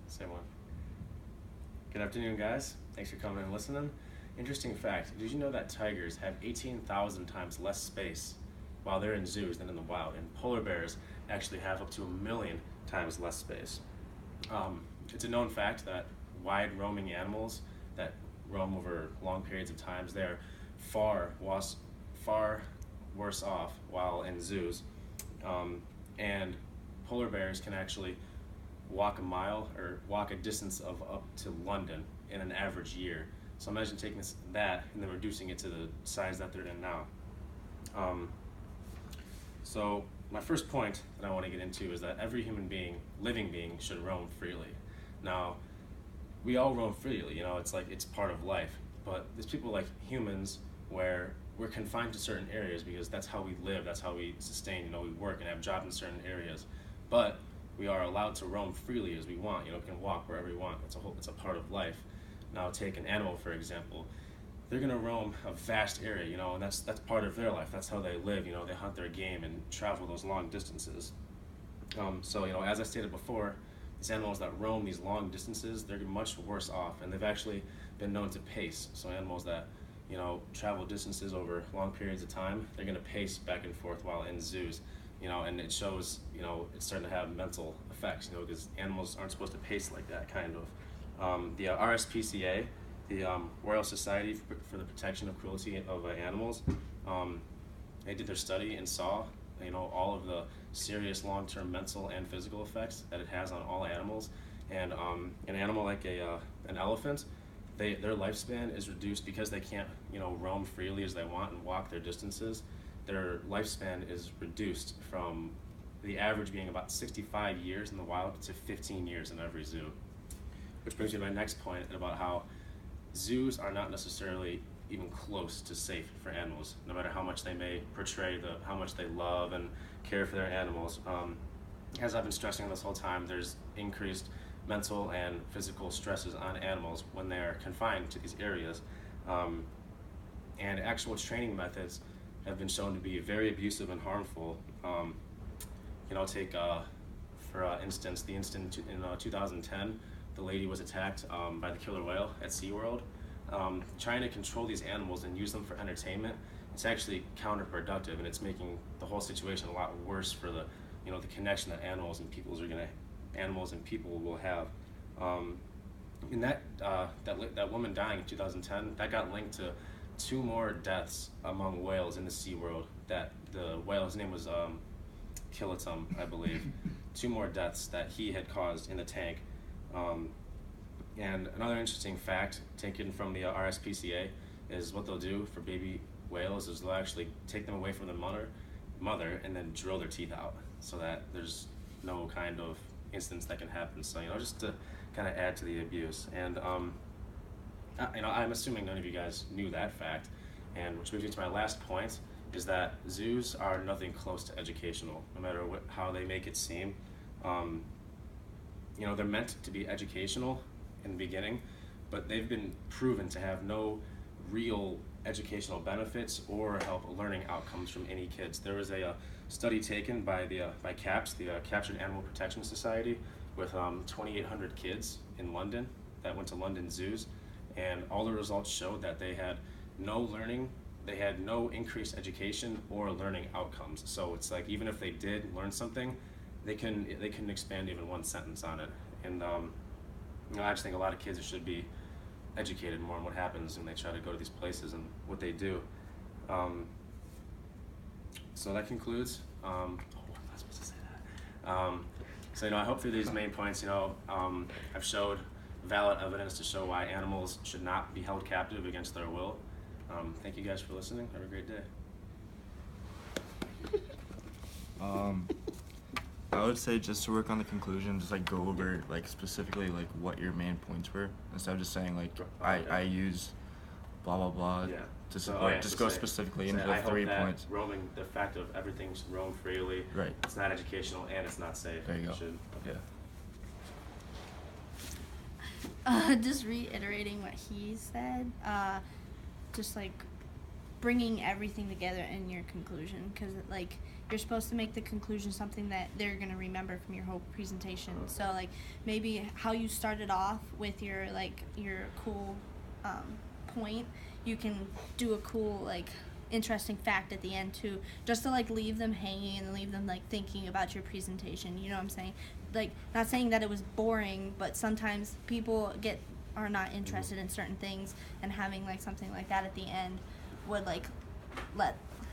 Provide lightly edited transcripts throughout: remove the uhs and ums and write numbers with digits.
Same one. Good afternoon, guys. Thanks for coming and listening. Interesting fact, did you know that tigers have 18,000 times less space while they're in zoos than in the wild? And polar bears actually have up to 1,000,000 times less space. It's a known fact that wide roaming animals that roam over long periods of times, they're far worse off while in zoos. And polar bears can actually walk a mile or walk a distance of up to London in an average year. So imagine taking that and then reducing it to the size that they're in now. So my first point that I want to get into is that every human being, living being, should roam freely. Now, we all roam freely, it's like it's part of life. But there's people like humans where we're confined to certain areas because that's how we live, that's how we sustain, we work and have jobs in certain areas. But we are allowed to roam freely as we want, we can walk wherever we want. It's a part of life. Now take an animal, for example. They're gonna roam a vast area, and that's part of their life. That's how they live, they hunt their game and travel those long distances. So, as I stated before, these animals that roam these long distances, they're much worse off, and they've actually been known to pace. So animals that, travel distances over long periods of time, they're gonna pace back and forth while in zoos, and it shows, it's starting to have mental effects, because animals aren't supposed to pace like that, kind of. The RSPCA, the Royal Society for the Protection of Cruelty of Animals, they did their study and saw, all of the serious long-term mental and physical effects that it has on all animals. And an animal like an elephant, their lifespan is reduced because they can't, roam freely as they want and walk their distances. Their lifespan is reduced from the average being about 65 years in the wild to 15 years in every zoo. Which brings me to my next point about how zoos are not necessarily even close to safe for animals, no matter how much they may portray how much they love and care for their animals. As I've been stressing this whole time, there's increased mental and physical stresses on animals when they're confined to these areas. And actual training methods have been shown to be very abusive and harmful. Take, for instance, the incident in 2010, the lady was attacked by the killer whale at SeaWorld. Trying to control these animals and use them for entertainment, it's actually counterproductive, and it's making the whole situation a lot worse for the connection that animals and people will have. And that woman dying in 2010, that got linked to 2 more deaths among whales in the SeaWorld. That the whale, his name was Killatum, I believe. 2 more deaths that he had caused in the tank. And another interesting fact taken from the RSPCA is what they'll do for baby whales is they'll actually take them away from the mother and then drill their teeth out so that there's no kind of instance that can happen. So, just to kind of add to the abuse. And, I'm assuming none of you guys knew that fact, and which moves me to my last point, is that zoos are nothing close to educational, no matter how they make it seem. They're meant to be educational in the beginning, but they've been proven to have no real educational benefits or help learning outcomes from any kids. There was a study taken by CAPS, the Captured Animal Protection Society, with 2,800 kids in London that went to London zoos, and all the results showed that they had no learning, they had no increased education or learning outcomes. So it's like even if they did learn something, they couldn't expand even one sentence on it. And I just think a lot of kids should be educated more on what happens when they try to go to these places and what they do. So that concludes. I'm not supposed to say that. So I hope through these main points, I've showed valid evidence to show why animals should not be held captive against their will. Thank you guys for listening. Have a great day. I would say just to work on the conclusion, just go over specifically what your main points were instead of just saying I use blah blah blah. Yeah. Just go specifically into the 3 points. Roaming, the fact of everything should roam freely. Right. It's not educational and it's not safe. There you go. Okay. Just reiterating what he said, just bringing everything together in your conclusion, because you're supposed to make the conclusion something that they're going to remember from your whole presentation. Okay. So like maybe how you started off with your cool point, you can do a cool like interesting fact at the end too, just to like leave them hanging and leave them like thinking about your presentation. You know what I'm saying? Like, not saying that it was boring, but sometimes people are not interested in certain things, and having like something like that at the end would like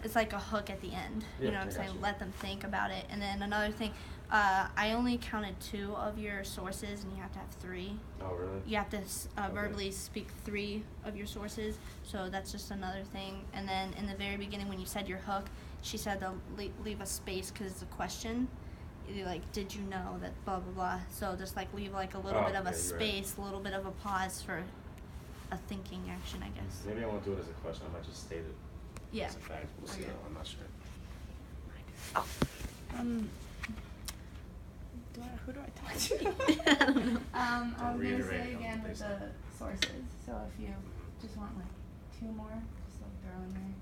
it's like a hook at the end. Yeah, You know what I'm I saying? gotcha. Let them think about it. And then another thing, I only counted 2 of your sources, and you have to have 3. Oh, really? You have to Okay. verbally speak 3 of your sources, so that's just another thing. And then in the very beginning, when you said your hook, she said to leave a space because it's a question. You're like, did you know that blah blah blah? So just like leave like a little bit of a Okay, you're right. space, a little bit of a pause for a thinking action, I guess. Maybe I won't do it as a question. I might just state it Yeah. as a fact. We'll see. Okay. Though. I'm not sure. Who do I talk to? I was gonna reiterate say it, again don't with think the sources. So if you just want like 2 more, just like throw in there.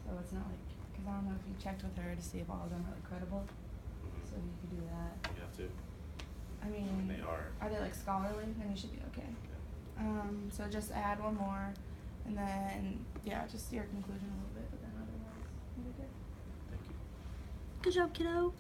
So it's not like, because I don't know if you checked with her to see if all of them are like credible. So you could do that. You have to. I mean, They are. they like scholarly? Then you should be okay. Yeah. So just add 1 more, and then yeah, just your conclusion a little bit, but then otherwise you'll be good. Thank you. Good job, kiddo.